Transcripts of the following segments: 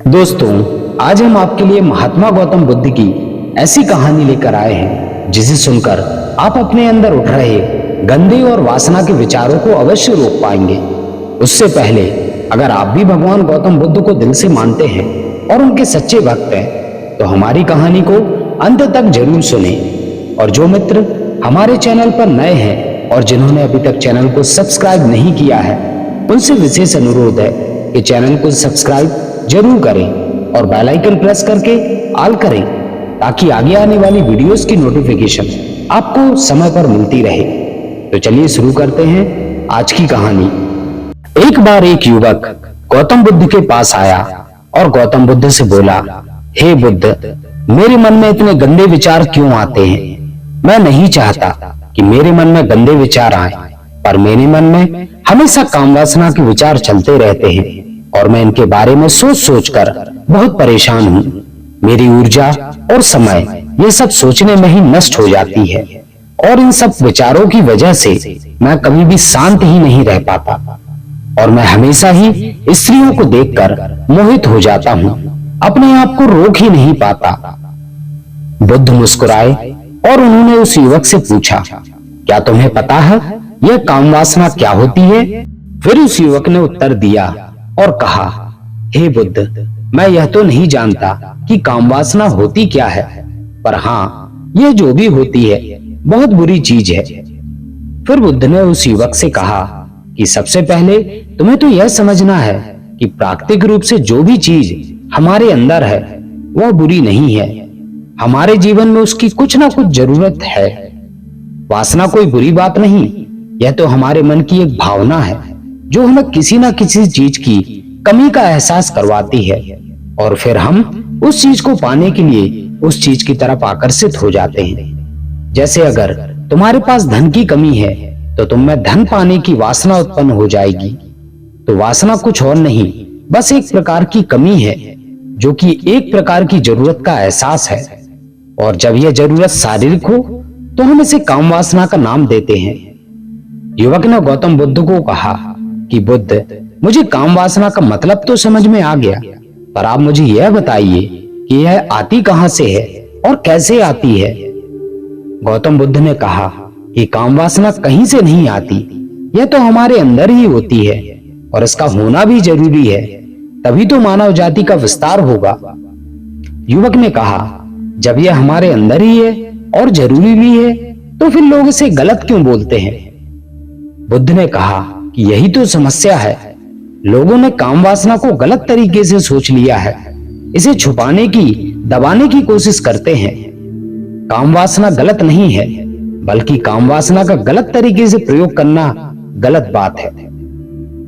दोस्तों, आज हम आपके लिए महात्मा गौतम बुद्ध की ऐसी कहानी लेकर आए हैं जिसे सुनकर आप अपने अंदर उठ रहे गंदे और वासना के विचारों को अवश्य रोक पाएंगे। उससे पहले अगर आप भी भगवान गौतम बुद्ध को दिल से मानते हैं और उनके सच्चे भक्त हैं तो हमारी कहानी को अंत तक जरूर सुने। और जो मित्र हमारे चैनल पर नए हैं और जिन्होंने अभी तक चैनल को सब्सक्राइब नहीं किया है, उनसे विशेष अनुरोध है कि चैनल को सब्सक्राइब जरूर करें और बेल आइकन प्रेस करके ऑल करें ताकि आगे आने वाली वीडियोस की नोटिफिकेशन आपको समय पर मिलती रहे। तो चलिए शुरू करते हैं आज की कहानी। एक बार एक युवक गौतम बुद्ध के पास आया और गौतम बुद्ध से बोला, हे बुद्ध, मेरे मन में इतने गंदे विचार क्यों आते हैं? मैं नहीं चाहता कि मेरे मन में गंदे विचार आए, पर मेरे मन में हमेशा काम वासना के विचार चलते रहते हैं और मैं इनके बारे में सोच सोचकर बहुत परेशान हूँ। मेरी ऊर्जा और समय ये सब सोचने में ही नष्ट हो जाती है और इन सब विचारों की वजह से मैं कभी भी शांत ही नहीं रह पाता और मैं हमेशा ही स्त्रियों को देखकर मोहित हो जाता हूँ, अपने आप को रोक ही नहीं पाता। बुद्ध मुस्कुराए और उन्होंने उस युवक से पूछा, क्या तुम्हें पता है यह काम वासना क्या होती है? फिर उस युवक ने उत्तर दिया और कहा, हे बुद्ध, मैं यह तो नहीं जानता कि काम वासना होती क्या है, पर हाँ, यह जो भी होती है बहुत बुरी चीज है। फिर बुद्ध ने उस युवक से कहा कि सबसे पहले तुम्हें तो यह समझना है कि प्राकृतिक रूप से जो भी चीज हमारे अंदर है वह बुरी नहीं है। हमारे जीवन में उसकी कुछ ना कुछ जरूरत है। वासना कोई बुरी बात नहीं, यह तो हमारे मन की एक भावना है जो हमें किसी न किसी चीज की कमी का एहसास करवाती है और फिर हम उस चीज को पाने के लिए उस चीज की तरफ आकर्षित हो जाते हैं। जैसे अगर तुम्हारे पास धन की कमी है तो तुम में धन पाने की वासना उत्पन्न हो जाएगी। तो वासना कुछ और नहीं, बस एक प्रकार की कमी है जो कि एक प्रकार की जरूरत का एहसास है। और जब यह जरूरत शारीरिक हो तो हम इसे काम वासना का नाम देते हैं। युवक ने गौतम बुद्ध को कहा कि बुद्ध, मुझे काम वासना का मतलब तो समझ में आ गया, पर आप मुझे यह बताइए कि यह आती कहां से है और कैसे आती है? गौतम बुद्ध ने कहा कि काम वासना कहीं से नहीं आती, यह तो हमारे अंदर ही होती है और इसका होना भी जरूरी है, तभी तो मानव जाति का विस्तार होगा। युवक ने कहा, जब यह हमारे अंदर ही है और जरूरी भी है तो फिर लोग इसे गलत क्यों बोलते हैं? बुद्ध ने कहा कि यही तो समस्या है। लोगों ने काम वासना को गलत तरीके से सोच लिया है, इसे छुपाने की, दबाने की कोशिश करते हैं। काम वासना गलत नहीं है, बल्कि काम वासना का गलत तरीके से प्रयोग करना गलत बात है।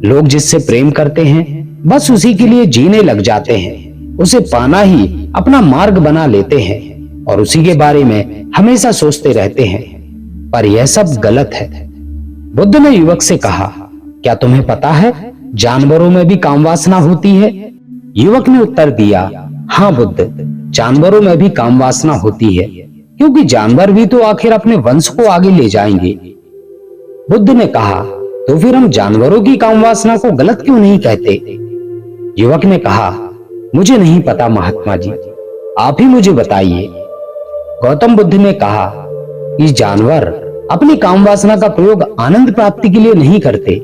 लोग जिससे प्रेम करते हैं बस उसी के लिए जीने लग जाते हैं, उसे पाना ही अपना मार्ग बना लेते हैं और उसी के बारे में हमेशा सोचते रहते हैं, पर यह सब गलत है। बुद्ध ने युवक से कहा, क्या तुम्हें पता है जानवरों में भी काम वासना होती है? युवक ने उत्तर दिया, हाँ बुद्ध, जानवरों में भी काम वासना होती है, क्योंकि जानवर भी तो आखिर अपने वंश को आगे ले जाएंगे। बुद्ध ने कहा, तो फिर हम जानवरों की काम वासना को गलत क्यों नहीं कहते? युवक ने कहा, मुझे नहीं पता महात्मा जी, आप ही मुझे बताइए। गौतम बुद्ध ने कहा कि जानवर अपनी काम वासना का प्रयोग आनंद प्राप्ति के लिए नहीं करते,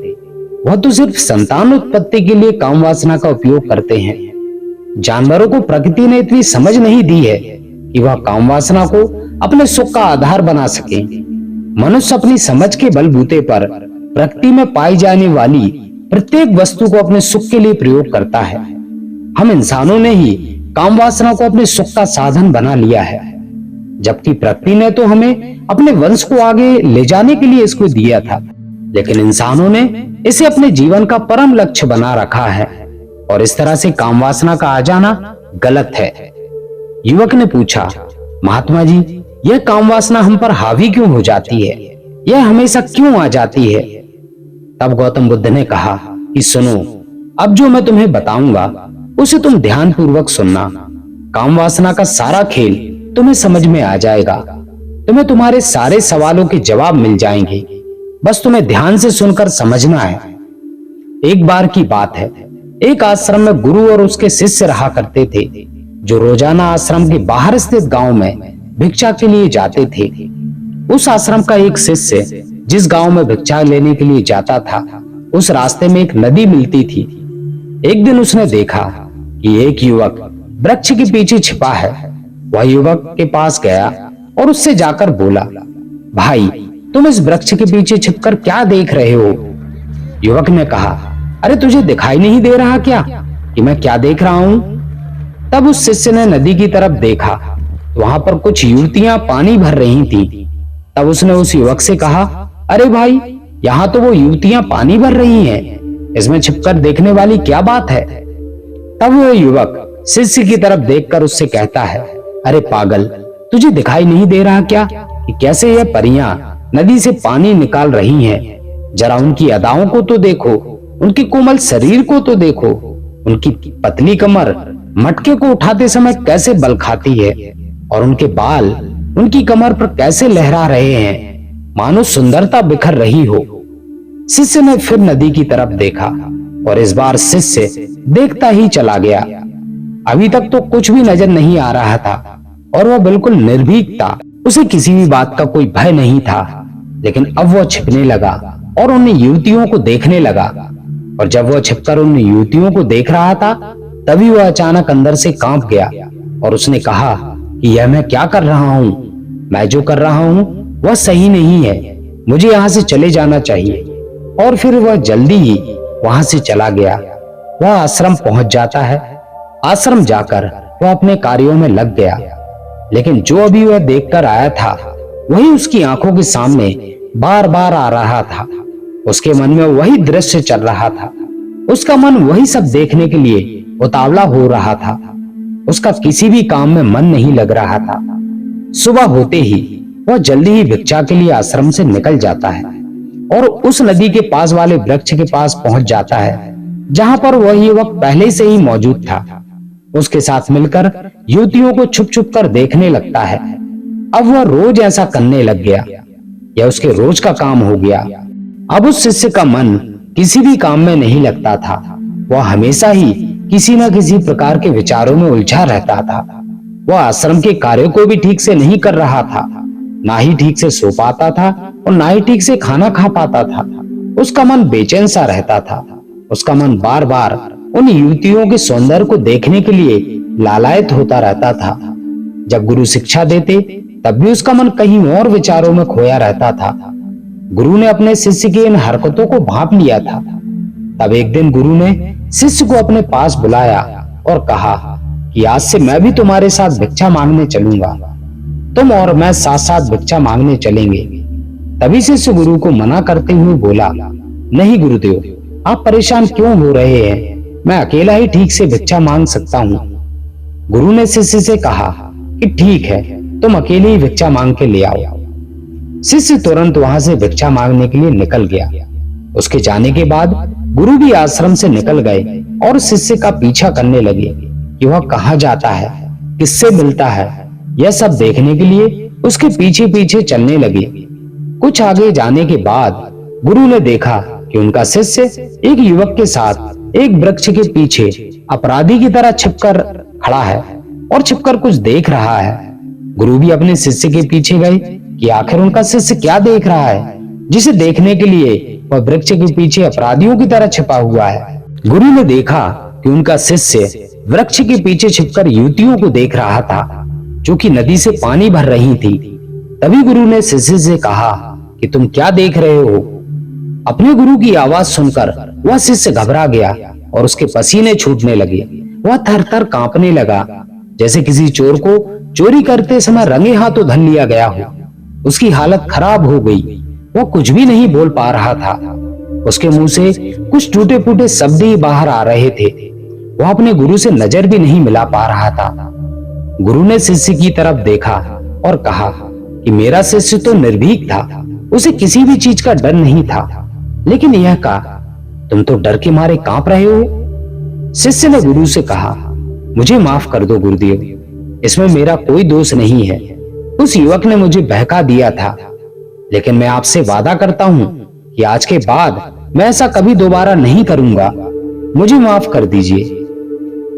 वह तो सिर्फ संतान उत्पत्ति के लिए काम वासना का उपयोग करते हैं। जानवरों को प्रकृति ने इतनी समझ नहीं दी है कि वह काम वासना को अपने सुख का आधार बना सके। मनुष्य अपनी समझ के बलबूते पर प्रकृति में पाई जाने वाली प्रत्येक वस्तु को अपने सुख के लिए प्रयोग करता है। हम इंसानों ने ही काम वासना को अपने सुख का साधन बना लिया है, जबकि प्रकृति ने तो हमें अपने वंश को आगे ले जाने के लिए इसको दिया था, लेकिन इंसानों ने इसे अपने जीवन का परम लक्ष्य बना रखा है और इस तरह से काम वासना का आ जाना गलत है। युवक ने पूछा, महात्मा जी, यह काम वासना हम पर हावी क्यों हो जाती है? यह हमेशा क्यों आ जाती है? तब गौतम बुद्ध ने कहा कि सुनो, अब जो मैं तुम्हें बताऊंगा उसे तुम ध्यान पूर्वक सुनना। काम वासना का सारा खेल तुम्हें समझ में आ जाएगा, तुम्हें तुम्हारे सारे सवालों के जवाब मिल जाएंगे, बस तुम्हें ध्यान से सुनकर समझना है। एक बार की बात है, एक आश्रम में गुरु और उसके शिष्य रहा करते थे, जो रोजाना आश्रम के बाहर स्थित गांव में भिक्षा के लिए जाते थे। उस आश्रम का एक शिष्य जिस गांव में भिक्षा लेने के लिए जाता था, उस रास्ते में एक नदी मिलती थी। एक दिन उसने देखा कि एक युवक वृक्ष के पीछे छिपा है। वह युवक के पास गया और उससे जाकर बोला, भाई, तुम इस वृक्ष के पीछे छिपकर क्या देख रहे हो? युवक ने कहा, अरे तुझे दिखाई नहीं दे रहा क्या कि मैं क्या देख रहा हूं? तब उस शिष्य ने नदी की तरफ देखा तो वहां पर कुछ युवतियां पानी भर रही थीं। तब उसने उस युवक से कहा, अरे भाई, यहाँ तो वो युवतियां पानी भर रही हैं, इसमें छिपकर देखने वाली क्या बात है? तब वो युवक शिष्य की तरफ देखकर उससे कहता है, अरे पागल, तुझे दिखाई नहीं दे रहा क्या कि कैसे यह परियां नदी से पानी निकाल रही हैं? जरा उनकी अदाओं को तो देखो, उनके कोमल शरीर को तो देखो, उनकी पतली कमर मटके को उठाते समय कैसे बल खाती है, और उनके बाल उनकी कमर पर कैसे लहरा रहे हैं, मानो सुंदरता बिखर रही हो। शिष्य ने फिर नदी की तरफ देखा और इस बार शिष्य देखता ही चला गया। अभी तक तो कुछ भी नजर नहीं आ रहा था और वह बिल्कुल निर्भीक था। उसे किसी भी बात का कोई भय नहीं था। लेकिन अब वह छिपने लगा और उन युवतियों को देखने लगा। और जब वह छिपकर उन युवतियों को देख रहा था, तभी वह अचानक अंदर से कांप गया और उसने कहा कि यह मैं क्या कर रहा हूं? मैं जो कर रहा हूं वह सही नहीं है, मुझे यहाँ से चले जाना चाहिए। और फिर वह जल्दी ही वहां से चला गया। वह आश्रम पहुंच जाता है। आश्रम जाकर वह अपने कार्यों में लग गया। लेकिन जो अभी वह देखकर आया था, वही उसकी आंखों के सामने बार बार आ रहा था। उसके मन में वही दृश्य चल रहा था। उसका मन वही सब देखने के लिए उतावला हो रहा था। उसका किसी भी काम में मन नहीं लग रहा था। सुबह होते ही वह जल्दी ही भिक्षा के लिए आश्रम से निकल जाता है और उस नदी के पास वाले वृक्ष के पास पहुंच जाता है, जहां पर वह युवक पहले से ही मौजूद था। उसके साथ मिलकर युवतियों को छुप छुप कर देखने लगता है। अब वह रोज ऐसा करने लग गया। यह उसके रोज का काम हो गया। अब उस शिष्य का मन किसी भी काम में नहीं लगता था। वह हमेशा ही किसी न किसी प्रकार के विचारों में उलझा रहता था। वह आश्रम के कार्यों को भी ठीक से नहीं कर रहा था, ना ही ठीक से सो पाता था और ना ही ठीक से खाना खा पाता था। उसका मन बेचैन सा रहता था। उसका मन बार बार उन युवतियों के सौंदर्य को देखने के लिए लालायित होता रहता था। जब गुरु शिक्षा देते, तब भी उसका मन कहीं और विचारों में खोया रहता था। गुरु ने अपने शिष्य की इन हरकतों को भांप लिया था। तब एक दिन गुरु ने शिष्य को अपने पास बुलाया और कहा कि आज से मैं भी तुम्हारे साथ भिक्षा मांगने चलूंगा। तुम और मैं साथ साथ भिक्षा मांगने चलेंगे। तभी शिष्य गुरु को मना करते हुए बोला, नहीं गुरुदेव, आप परेशान क्यों हो रहे हैं? मैं अकेला ही ठीक से भिक्षा मांग सकता हूँ। गुरु ने शिष्य से कहा कि ठीक है, तुम अकेले ही भिक्षा मांग के ले आओ। शिष्य तुरंत वहां से भिक्षा मांगने के लिए निकल गया। उसके जाने के बाद गुरु भी आश्रम से निकल गए और शिष्य का पीछा करने लगे कि वह कहाँ जाता है, किससे मिलता है। यह सब देखने के लिए उसके पीछे पीछे चलने लगे। कुछ आगे जाने के बाद गुरु ने देखा कि उनका शिष्य एक युवक के साथ एक वृक्ष के पीछे अपराधी की तरह छिपकर खड़ा है और छिपकर कुछ देख रहा है। गुरु भी अपने शिष्य के पीछे गए कि आखिर उनका शिष्य क्या देख रहा है, जिसे देखने के लिए वह वृक्ष के पीछे अपराधियों की तरह छिपा हुआ है। गुरु ने देखा कि उनका शिष्य वृक्ष के पीछे छिपकर युवतियों को देख रहा था, जो कि नदी से पानी भर रही थी। तभी गुरु ने शिष्य से कहा कि तुम क्या देख रहे हो? अपने गुरु की आवाज सुनकर वह शिष्य घबरा गया और उसके पसीने छूटने लगे। वह थर थर कांपने लगा, जैसे किसी चोर को चोरी करते समय रंगे हाथों धर लिया गया हो। उसकी हालत खराब हो गई। वह कुछ भी नहीं बोल पा रहा था। उसके मुंह से कुछ टूटे फूटे शब्द ही बाहर आ रहे थे। वह अपने गुरु से नजर भी नहीं मिला पा रहा था। गुरु ने शिष्य की तरफ देखा और कहा कि मेरा शिष्य तो निर्भीक था, उसे किसी भी चीज का डर नहीं था। लेकिन यह कहा, तुम तो डर के मारे कांप रहे हो। शिष्य ने गुरु से कहा, मुझे माफ कर दो गुरुदेव, इसमें मेरा कोई दोष नहीं है। उस युवक ने मुझे बहका दिया था, लेकिन मैं आपसे वादा करता हूं कि आज के बाद मैं ऐसा कभी दोबारा नहीं करूंगा। मुझे माफ कर दीजिए।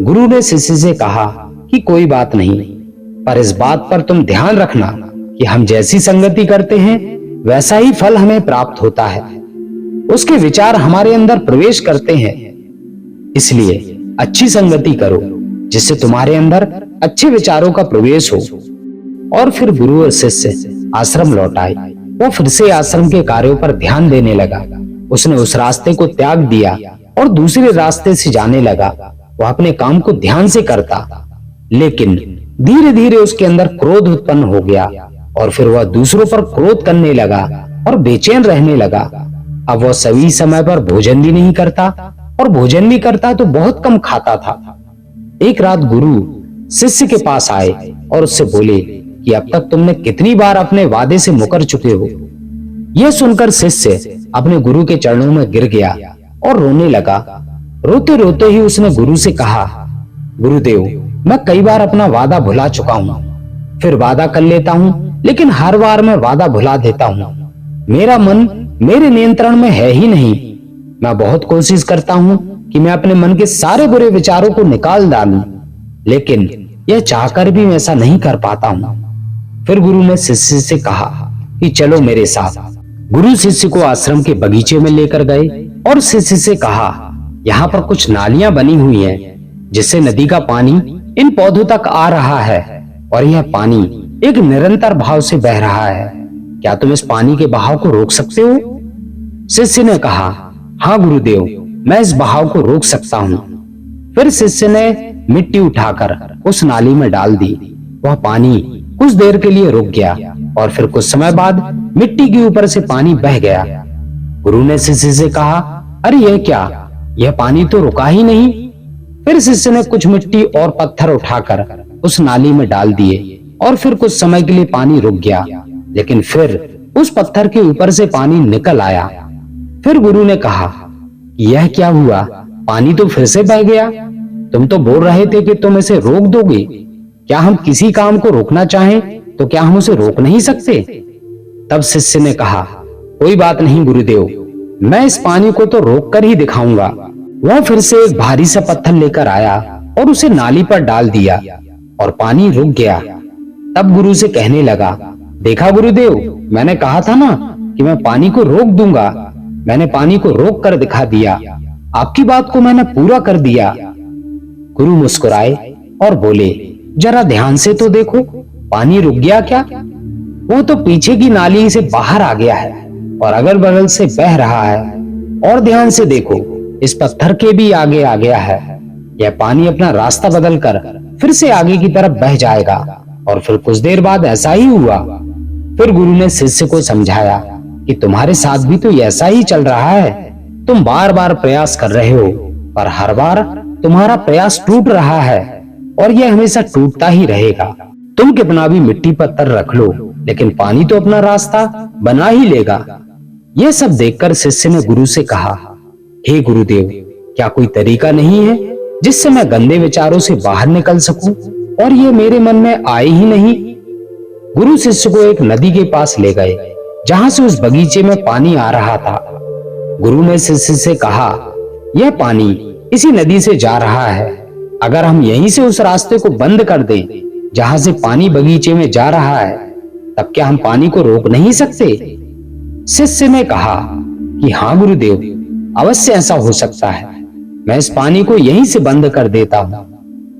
गुरु ने शिष्य से कहा कि कोई बात नहीं, पर इस बात पर तुम ध्यान रखना कि हम जैसी संगति करते हैं वैसा ही फल हमें प्राप्त होता है। उसके विचार हमारे अंदर प्रवेश करते हैं, इसलिए अच्छी संगति करो जिससे तुम्हारे अंदर अच्छे विचारों का प्रवेश हो। और फिर गुरु और शिष्य आश्रम लौट आए। वो फिर से आश्रम के कार्यों पर ध्यान देने लगा। उसने उस रास्ते को त्याग दिया और दूसरे रास्ते से जाने लगा। वह अपने काम को ध्यान से करता, लेकिन धीरे धीरे उसके अंदर क्रोध उत्पन्न हो गया और फिर वह दूसरों पर क्रोध करने लगा और बेचैन रहने लगा। अब वह सही समय पर भोजन भी नहीं करता और भोजन भी करता तो बहुत कम खाता था। एक रात गुरु शिष्य के पास आए और उससे बोले कि अब तक तुमने कितनी बार अपने वादे से मुकर चुके हो। यह सुनकर शिष्य अपने गुरु के चरणों में गिर गया और रोने लगा। रोते रोते ही उसने गुरु से कहा, गुरुदेव, मैं कई बार अपना वादा भुला चुका हूँ, फिर वादा कर लेता हूँ, लेकिन हर बार मैं वादा भुला देता हूँ। मेरा मन मेरे नियंत्रण में है ही नहीं। मैं बहुत कोशिश करता हूँ कि मैं अपने मन के सारे बुरे विचारों को निकाल डालूं, लेकिन यह चाहकर भी मैं ऐसा नहीं कर पाता हूँ। फिर गुरु ने शिष्य से कहा कि चलो मेरे साथ। गुरु शिष्य को आश्रम के बगीचे में लेकर गए और शिष्य से कहा, यहाँ पर कुछ नालियां बनी हुई हैं, जिससे नदी का पानी इन पौधों तक आ रहा है और यह पानी एक निरंतर भाव से बह रहा है। क्या तुम इस पानी के बहाव को रोक सकते हो? शिष्य ने कहा, हाँ गुरुदेव, मैं इस बहाव को रोक सकता हूँ। फिर शिष्य ने मिट्टी उठाकर उस नाली में डाल दी। वह पानी कुछ देर के लिए रुक गया और फिर कुछ समय बाद मिट्टी के ऊपर से पानी बह गया। गुरु ने शिष्य से कहा, अरे यह क्या, यह पानी तो रुका ही नहीं। फिर शिष्य ने कुछ मिट्टी और पत्थर उठाकर उस नाली में डाल दिए और फिर कुछ समय के लिए पानी रुक गया, लेकिन फिर उस पत्थर के ऊपर से पानी निकल आया। फिर गुरु ने कहा, यह क्या हुआ, पानी तो फिर से बह गया। तुम तो बोल रहे थे कि तुम इसे रोक दोगे। क्या हम किसी काम को रोकना चाहें तो क्या हम उसे रोक नहीं सकते? तब शिष्य ने कहा, कोई बात नहीं गुरुदेव, मैं इस पानी को तो रोक कर ही दिखाऊंगा। वह फिर से एक भारी सा पत्थर लेकर आया और उसे नाली पर डाल दिया और पानी रुक गया। तब गुरु से कहने लगा, देखा गुरुदेव, मैंने कहा था ना कि मैं पानी को रोक दूंगा। मैंने पानी को रोक कर दिखा दिया। आपकी बात को मैंने पूरा कर दिया। गुरु मुस्कुराए और बोले, जरा ध्यान से तो देखो, पानी रुक गया क्या? वो तो पीछे की नाली से बाहर आ गया है और अगल बगल से बह रहा है। और ध्यान से देखो, इस पत्थर के भी आगे आ गया है। यह पानी अपना रास्ता बदलकर फिर से आगे की तरफ बह जाएगा। और फिर कुछ देर बाद ऐसा ही हुआ। फिर गुरु ने शिष्य को समझाया कि तुम्हारे साथ भी तो ऐसा ही चल रहा है। तुम बार बार प्रयास कर रहे हो, पर हर बार तुम्हारा प्रयास टूट रहा है और यह हमेशा टूटता ही रहेगा। तुम कितना भी मिट्टी पत्थर रख लो, लेकिन पानी तो अपना रास्ता बना ही लेगा। यह सब देखकर शिष्य ने गुरु से कहा, हे गुरुदेव, क्या कोई तरीका नहीं है जिससे मैं गंदे विचारों से बाहर निकल सकूं और ये मेरे मन में आए ही नहीं? गुरु शिष्य को एक नदी के पास ले गए जहां से उस बगीचे में पानी आ रहा था। गुरु ने शिष्य से कहा, यह पानी इसी नदी से जा रहा है। अगर हम यहीं से उस रास्ते को बंद कर दें जहां से पानी बगीचे में जा रहा है, तब क्या हम पानी को रोक नहीं सकते? शिष्य ने कहा कि हाँ गुरुदेव, अवश्य ऐसा हो सकता है। मैं इस पानी को यहीं से बंद कर देता हूँ,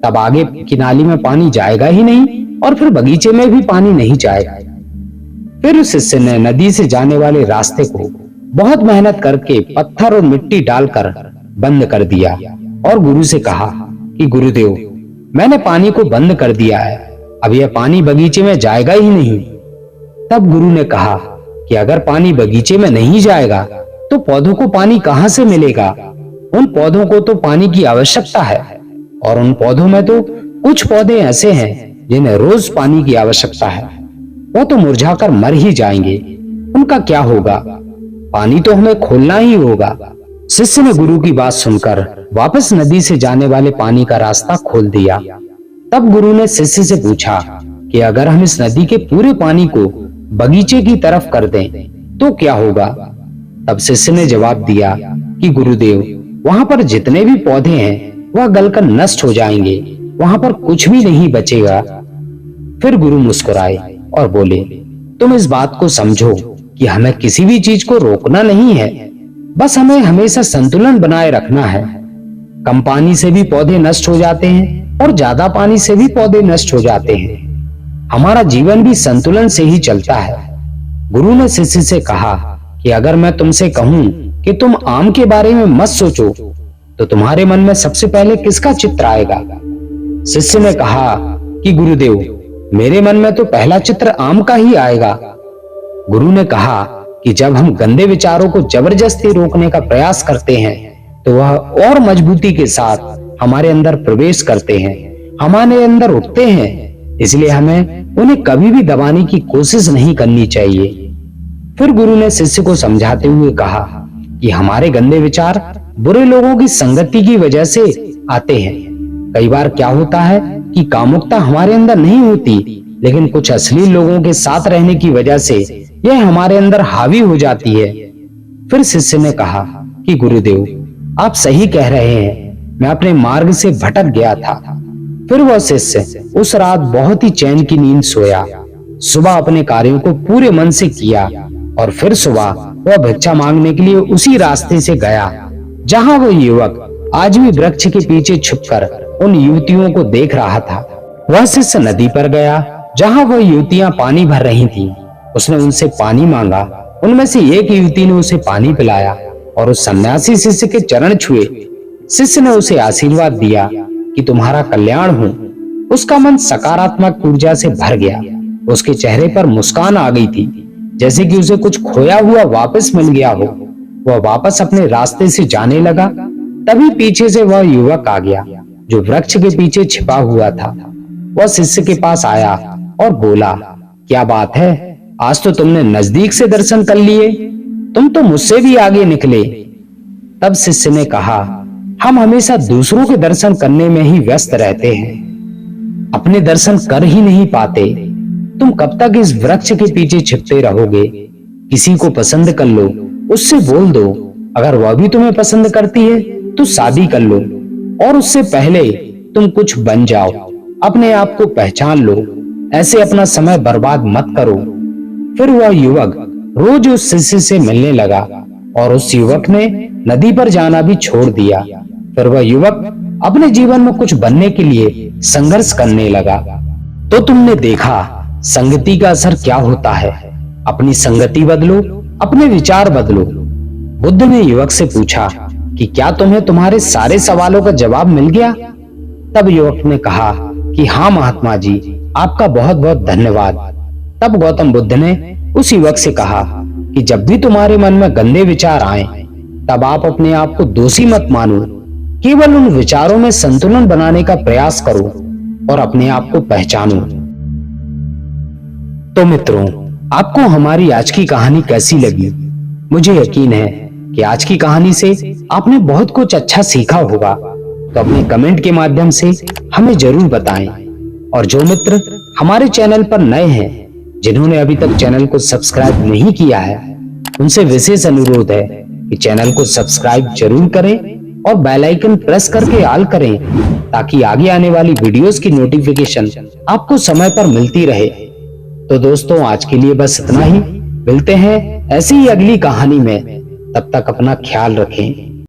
तब आगे की नाली में पानी जाएगा ही नहीं और फिर बगीचे में भी पानी नहीं जाएगा। फिर उस शिष्य ने नदी से जाने वाले रास्ते को बहुत मेहनत करके पत्थर और मिट्टी डालकर बंद कर दिया और गुरु से कहा कि गुरुदेव, मैंने पानी को बंद कर दिया है, अब यह पानी बगीचे में जाएगा ही नहीं। तब गुरु ने कहा कि अगर पानी बगीचे में नहीं जाएगा तो पौधों को पानी कहां से मिलेगा? उन पौधों को तो पानी की आवश्यकता है और उन पौधों में तो कुछ पौधे ऐसे हैं जिन्हें रोज पानी की आवश्यकता है। वो तो मुरझाकर मर ही जाएंगे, उनका क्या होगा? पानी तो हमें खोलना ही होगा। शिष्य ने गुरु की बात सुनकर वापस नदी से जाने वाले पानी का रास्ता खोल दिया। तब गुरु ने शिष्य से पूछा कि अगर हम इस नदी के पूरे पानी को बगीचे की तरफ कर दें तो क्या होगा? तब शिष्य ने जवाब दिया कि गुरुदेव, वहां पर जितने भी पौधे हैं वह गलकर नष्ट हो जाएंगे, वहां पर कुछ भी नहीं बचेगा। फिर गुरु मुस्कुराए और बोले, तुम इस बात को समझो कि हमें किसी भी चीज को रोकना नहीं है, बस हमें हमेशा संतुलन बनाए रखना है। कम पानी से भी पौधे नष्ट हो जाते हैं और ज्यादा पानी से भी पौधे नष्ट हो जाते हैं। हमारा जीवन भी संतुलन से ही चलता है। गुरु ने शिष्य से कहा कि अगर मैं तुमसे कहूं कि तुम आम के बारे में मत सोचो, तो तुम्हारे मन में सबसे पहले किसका चित्र आएगा? शिष्य ने कहा कि गुरुदेव, मेरे मन में तो पहला चित्र आम का ही आएगा। गुरु ने कहा कि जब हम गंदे विचारों को जबरदस्ती रोकने का प्रयास करते हैं तो वह और मजबूती के साथ हमारे अंदर प्रवेश करते हैं, हमारे अंदर उठते हैं। इसलिए हमें उन्हें कभी भी दबाने की कोशिश नहीं करनी चाहिए। फिर गुरु ने शिष्य को समझाते हुए कहा कि हमारे गंदे विचार बुरे लोगों की संगति की वजह से आते हैं। कई बार क्या होता है कि कामुकता हमारे अंदर नहीं होती, लेकिन कुछ अश्लील लोगों के साथ रहने की वजह से यह हमारे अंदर हावी हो जाती है। फिर शिष्य ने कहा कि गुरुदेव, आप सही कह रहे हैं, मैं अपने मार्ग से भटक गया था। फिर वह शिष्य उस रात बहुत ही चैन की नींद सोया। सुबह अपने कार्यों को पूरे मन से किया और फिर सुबह वह भिक्षा मांगने के लिए उसी रास्ते से गया जहां वह युवक आज भी वृक्ष के पीछे छुपकर उन युवतियों को देख रहा था। वह शिष्य नदी पर गया जहां वह युवतियां पानी भर रही थीं। उसने उनसे पानी मांगा। उनमें से एक युवती ने उसे पानी पिलाया और उस सन्यासी शिष्य के चरण छुए। शिष्य ने उसे आशीर्वाद दिया कि तुम्हारा कल्याण हो। उसका मन सकारात्मक ऊर्जा से भर गया। उसके चेहरे पर मुस्कान आ गई थी, जैसे कि उसे कुछ खोया हुआ वापस मिल गया हो। वह वापस अपने रास्ते से जाने लगा। तभी पीछे से वह युवक आ गया जो वृक्ष के पीछे छिपा हुआ था। वह शिष्य के पास आया और बोला, क्या बात है, आज तो तुमने नजदीक से दर्शन कर लिए, तुम तो मुझसे भी आगे निकले। तब शिष्य ने कहा, हम हमेशा दूसरों के दर्शन करने में ही व्यस्त रहते हैं, अपने दर्शन कर ही नहीं पाते। तुम कब तक इस वृक्ष के पीछे छिपते रहोगे? किसी को पसंद कर लो, उससे बोल दो। अगर वह भी तुम्हें पसंद करती है तो शादी कर लो, और उससे पहले तुम कुछ बन जाओ। अपने आप को पहचान लो। ऐसे अपना समय बर्बाद मत करो। फिर वह युवक रोज उस शिष्य से मिलने लगा और उस युवक ने नदी पर जाना भी छोड़ दिया। फिर वह युवक अपने जीवन में कुछ बनने के लिए संघर्ष करने लगा। तो तुमने देखा संगति का असर क्या होता है। अपनी संगति बदलो, अपने विचार बदलो। बुद्ध ने युवक से पूछा कि क्या तुम्हें तुम्हारे सारे सवालों का जवाब मिल गया? तब युवक ने कहा कि हाँ महात्मा जी, आपका बहुत बहुत धन्यवाद। तब गौतम बुद्ध ने उस युवक से कहा कि जब भी तुम्हारे मन में गंदे विचार आए, तब आप अपने आप को दोषी मत मानो। केवल उन विचारों में संतुलन बनाने का प्रयास करो और अपने आप को पहचानो। तो मित्रों, आपको हमारी आज की कहानी कैसी लगी? मुझे यकीन है कि आज की कहानी से आपने बहुत कुछ अच्छा सीखा होगा। तो अपने कमेंट के माध्यम से हमें जरूर बताएं। और जो मित्र हमारे चैनल पर नए हैं, जिन्होंने अभी तक चैनल को सब्सक्राइब नहीं किया है, उनसे विशेष अनुरोध है कि चैनल को सब्सक्राइब जरूर करें और बेल आइकन प्रेस करके ऑल करें, ताकि आगे आने वाली वीडियोस की नोटिफिकेशन आपको समय पर मिलती रहे। तो दोस्तों, आज के लिए बस इतना ही। मिलते हैं ऐसी ही अगली कहानी में। तब तक अपना ख्याल रखें।